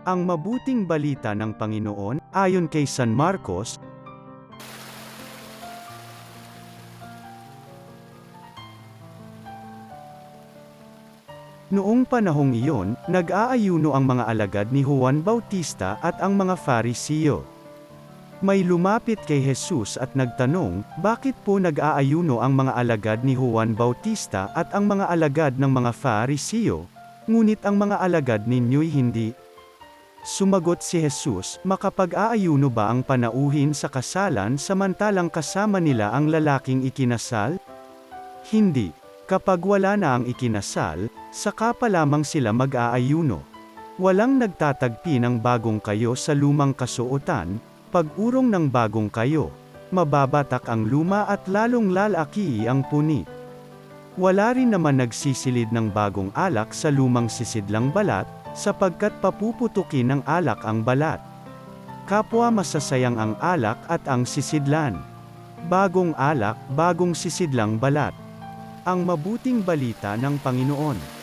Ang mabuting balita ng Panginoon, ayon kay San Marcos. Noong panahong iyon, nag-aayuno ang mga alagad ni Juan Bautista at ang mga Farisiyo. May lumapit kay Jesus at nagtanong, bakit po nag-aayuno ang mga alagad ni Juan Bautista at ang mga alagad ng mga Farisiyo, ngunit ang mga alagad ninyo'y hindi? Sumagot si Jesus, makapag-aayuno ba ang panauhin sa kasalan samantalang kasama nila ang lalaking ikinasal? Hindi. Kapag wala na ang ikinasal, saka pa lamang sila mag-aayuno. Walang nagtatagpi ng bagong kayo sa lumang kasuotan, pag-urong ng bagong kayo, mababatak ang luma at lalong lalaki ang puni. Wala rin naman nagsisilid ng bagong alak sa lumang sisidlang balat, sapagkat papuputukin ng alak ang balat. Kapwa masasayang ang alak at ang sisidlan. Bagong alak, bagong sisidlang balat. Ang mabuting balita ng Panginoon.